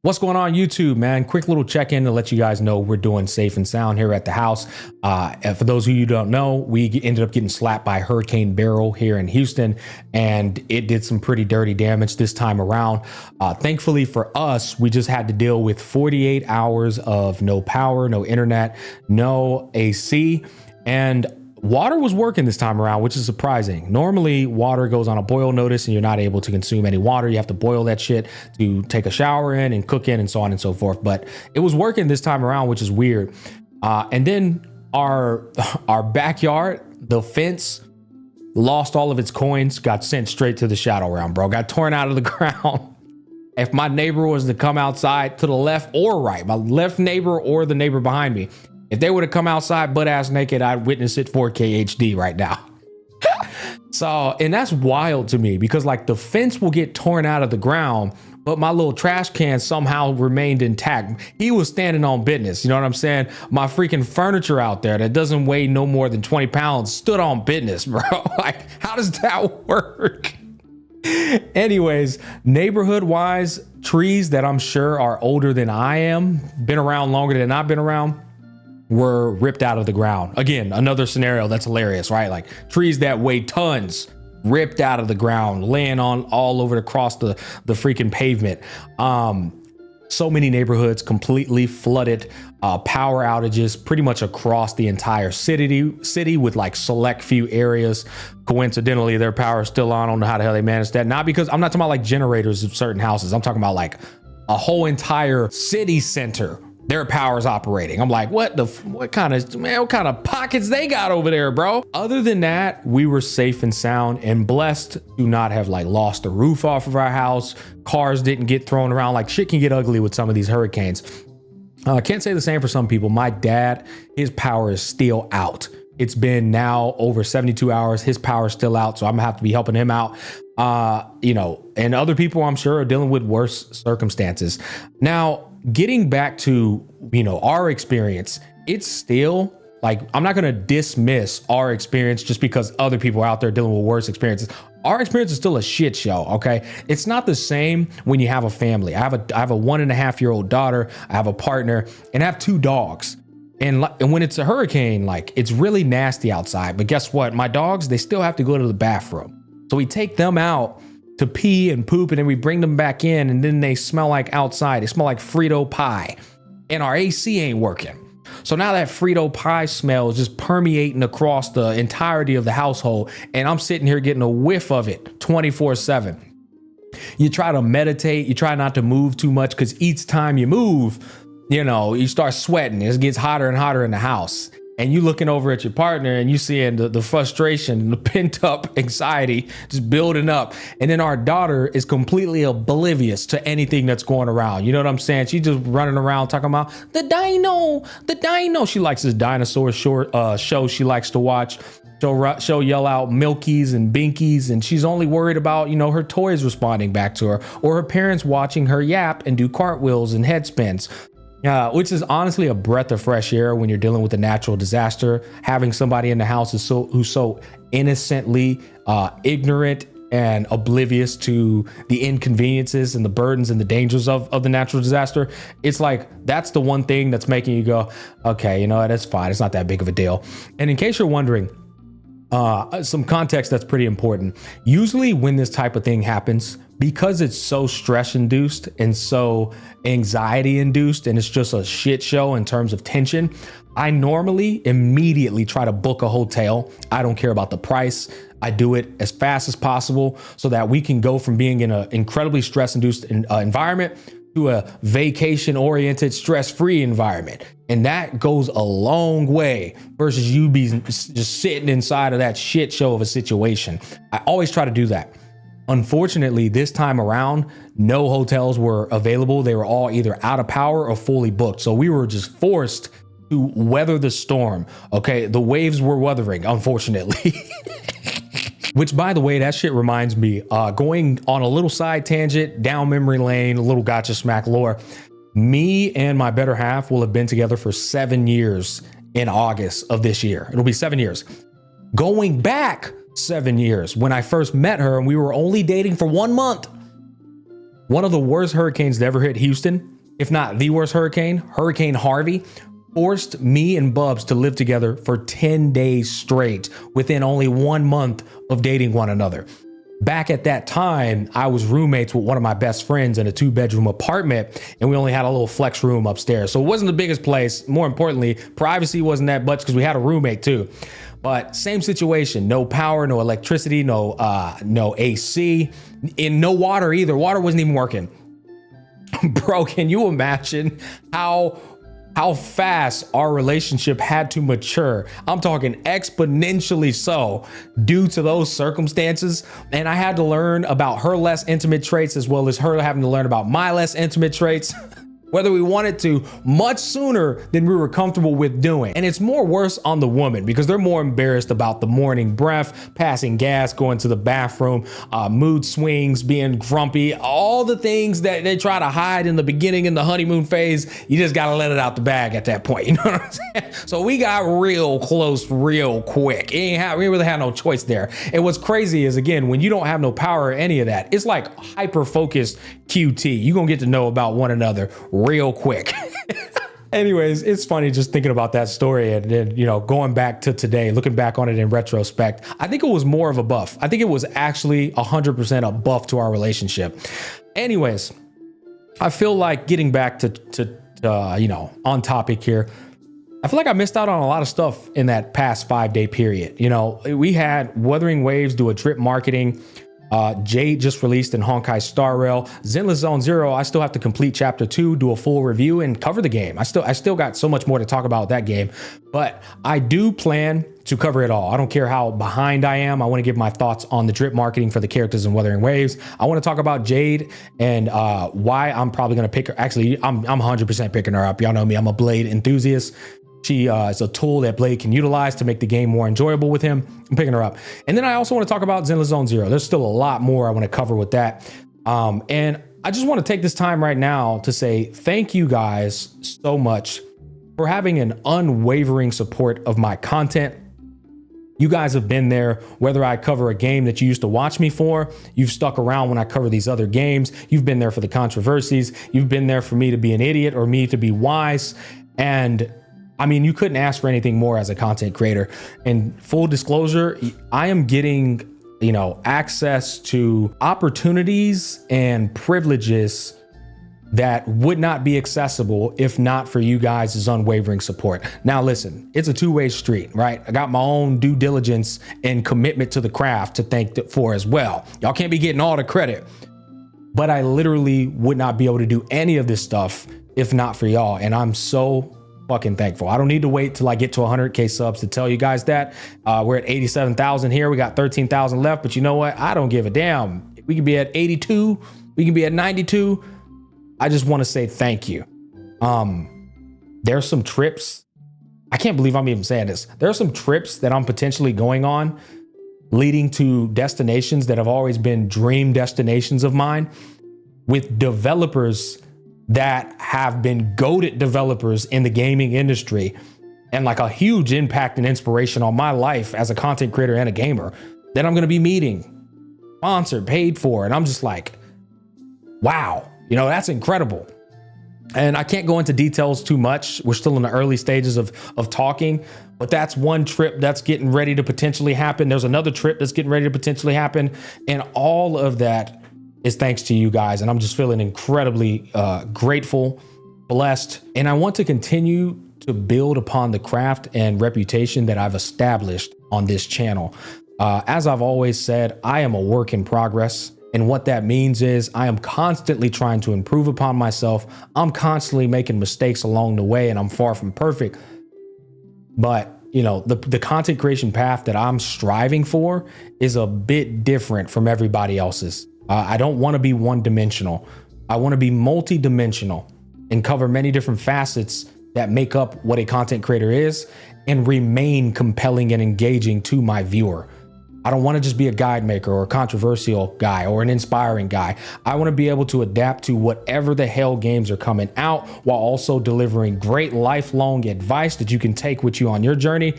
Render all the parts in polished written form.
What's going on YouTube, man? Quick little check-in to let you guys know we're doing safe and sound here at the house. And for those of you who don't know, we ended up getting slapped by Hurricane Beryl here in Houston, and it did some pretty dirty damage this time around. Thankfully for us, we just had to deal with 48 hours of no power, no internet, no AC, and water was working this time around, which is surprising. Normally water goes on a boil notice and you're not able to consume any water. You have to boil that shit to take a shower in and cook in and so on and so forth. But it was working this time around, which is weird. And then our backyard, the fence lost all of its coins, got sent straight to the shadow realm, bro. Got torn out of the ground. If my neighbor was to come outside to the left or right, my left neighbor or the neighbor behind me, if they would have come outside butt ass naked, I'd witness it 4K HD right now. So, and that's wild to me because like the fence will get torn out of the ground, but my little trash can somehow remained intact. He was standing on business. You know what I'm saying? My freaking furniture out there that doesn't weigh no more than 20 pounds stood on business, bro. Like, how does that work? Anyways, neighborhood wise, trees that I'm sure are older than I am, been around longer than I've been around, were ripped out of the ground. Again, another scenario that's hilarious, right? Like trees that weigh tons ripped out of the ground, laying on all over across the freaking pavement. So many neighborhoods completely flooded, power outages pretty much across the entire city with like select few areas. Coincidentally, their power is still on. I don't know how the hell they managed that. Not because I'm not talking about like generators of certain houses. I'm talking about like a whole entire city center. Their power's operating. I'm like, what kind of pockets they got over there, bro? Other than that, we were safe and sound and blessed to not have like lost the roof off of our house. Cars didn't get thrown around. Like shit can get ugly with some of these hurricanes. Can't say the same for some people. My dad, his power is still out. It's been now over 72 hours. His power is still out. So I'm gonna have to be helping him out. And other people I'm sure are dealing with worse circumstances. Now, getting back to, our experience, it's still like, I'm not going to dismiss our experience just because other people are out there dealing with worse experiences. Our experience is still a shit show. Okay. It's not the same when you have a family. I have a 1.5-year-old daughter. I have a partner and I have 2 dogs. And when it's a hurricane, like it's really nasty outside, but guess what? My dogs, they still have to go to the bathroom. So we take them out to pee and poop, and then we bring them back in, and then they smell like outside. They smell like Frito pie, and our AC ain't working. So now that Frito pie smell is just permeating across the entirety of the household, and I'm sitting here getting a whiff of it 24/7. You try to meditate, you try not to move too much, because each time you move, you start sweating. It gets hotter and hotter in the house. And you looking over at your partner and you seeing the frustration and the pent up anxiety just building up. And then our daughter is completely oblivious to anything that's going around. You know what I'm saying? She's just running around talking about the dino. She likes this dinosaur show she likes to watch. She'll yell out Milkies and Binkies, and she's only worried about, her toys responding back to her or her parents watching her yap and do cartwheels and head spins. Which is honestly a breath of fresh air when you're dealing with a natural disaster. Having somebody in the house who's so innocently ignorant and oblivious to the inconveniences and the burdens and the dangers of the natural disaster. It's like, that's the one thing that's making you go, okay, that's fine. It's not that big of a deal. And in case you're wondering, some context that's pretty important. Usually when this type of thing happens, because it's so stress induced and so anxiety induced, and it's just a shit show in terms of tension, I normally immediately try to book a hotel. I don't care about the price. I do it as fast as possible so that we can go from being in an incredibly stress induced environment to a vacation oriented, stress free environment. And that goes a long way versus you being just sitting inside of that shit show of a situation. I always try to do that. Unfortunately, this time around, no hotels were available. They were all either out of power or fully booked. So we were just forced to weather the storm. Okay, the waves were weathering, unfortunately. Which, by the way, that shit reminds me, going on a little side tangent down memory lane, a little Gacha smack lore. Me and my better half will have been together for 7 years in August of this year. It'll be 7 years. Going back 7 years when I first met her and we were only dating for 1 month. One of the worst hurricanes that ever hit Houston if not the worst hurricane, Hurricane Harvey, forced me and Bubs to live together for 10 days straight within only 1 month of dating one another. Back at that time, I was roommates with one of my best friends in a 2-bedroom apartment, and we only had a little flex room upstairs. So it wasn't the biggest place. More importantly, privacy wasn't that much because we had a roommate too. But same situation, no power, no electricity, no AC, and no water either. Water wasn't even working. Bro, can you imagine how fast our relationship had to mature? I'm talking exponentially so due to those circumstances. And I had to learn about her less intimate traits as well as her having to learn about my less intimate traits. Whether we wanted to, much sooner than we were comfortable with doing. And it's more worse on the woman because they're more embarrassed about the morning breath, passing gas, going to the bathroom, mood swings, being grumpy, all the things that they try to hide in the beginning in the honeymoon phase. You just got to let it out the bag at that point. You know what I'm saying? So we got real close we really had no choice there. And what's crazy is, again, when you don't have no power or any of that, it's like hyper focused QT. You're going to get to know about one another real quick. Anyways, it's funny just thinking about that story and then, going back to today, looking back on it in retrospect, I think it was more of a buff. I think it was actually 100% a buff to our relationship. Anyways, I feel like getting back to on topic here, I feel like I missed out on a lot of stuff in that past 5-day period. We had Wuthering Waves do a drip marketing. Jade just released in Honkai Star Rail. Zenless Zone Zero, I still have to complete chapter 2, do a full review and cover the game. I still got so much more to talk about that game, but I do plan to cover it all. I don't care how behind I am. I want to give my thoughts on the drip marketing for the characters in Wuthering Waves. I want to talk about Jade and why I'm probably going to pick her. Actually, I'm 100% picking her up. Y'all know me. I'm a Blade enthusiast. She is a tool that Blade can utilize to make the game more enjoyable with him. I'm picking her up. And then I also want to talk about Zenless Zone Zero. There's still a lot more I want to cover with that. And I just want to take this time right now to say thank you guys so much for having an unwavering support of my content. You guys have been there, whether I cover a game that you used to watch me for, you've stuck around when I cover these other games. You've been there for the controversies. You've been there for me to be an idiot or me to be wise. And I mean, you couldn't ask for anything more as a content creator. And full disclosure, I am getting, access to opportunities and privileges that would not be accessible if not for you guys' unwavering support. Now, listen, it's a two-way street, right? I got my own due diligence and commitment to the craft to thank for as well. Y'all can't be getting all the credit, but I literally would not be able to do any of this stuff if not for y'all. And I'm so fucking thankful. I don't need to wait till I get to 100K subs to tell you guys that. We're at 87,000 here. We got 13,000 left, but you know what? I don't give a damn. We can be at 82. We can be at 92. I just want to say thank you. There's some trips. I can't believe I'm even saying this. There are some trips that I'm potentially going on leading to destinations that have always been dream destinations of mine with developers that have been goated developers in the gaming industry and like a huge impact and inspiration on my life as a content creator and a gamer that I'm going to be meeting, sponsored, paid for. And I'm just like, wow, that's incredible. And I can't go into details too much. We're still in the early stages of talking, but that's one trip that's getting ready to potentially happen. There's another trip that's getting ready to potentially happen. And all of that is thanks to you guys. And I'm just feeling incredibly grateful, blessed. And I want to continue to build upon the craft and reputation that I've established on this channel. As I've always said, I am a work in progress. And what that means is I am constantly trying to improve upon myself. I'm constantly making mistakes along the way, and I'm far from perfect. But the content creation path that I'm striving for is a bit different from everybody else's. I don't want to be one-dimensional. I want to be multi-dimensional and cover many different facets that make up what a content creator is and remain compelling and engaging to my viewer. I don't want to just be a guide maker or a controversial guy or an inspiring guy. I want to be able to adapt to whatever the hell games are coming out while also delivering great lifelong advice that you can take with you on your journey.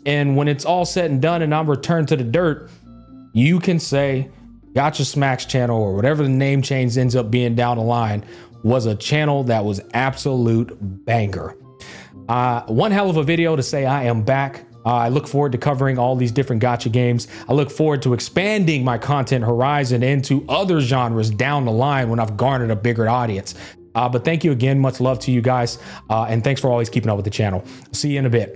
And when it's all said and done and I'm returned to the dirt, you can say, Gacha Smacks channel or whatever the name change ends up being down the line was a channel that was absolute banger. One hell of a video to say I am back. I look forward to covering all these different gacha games. I look forward to expanding my content horizon into other genres down the line when I've garnered a bigger audience. But thank you again. Much love to you guys. And thanks for always keeping up with the channel. See you in a bit.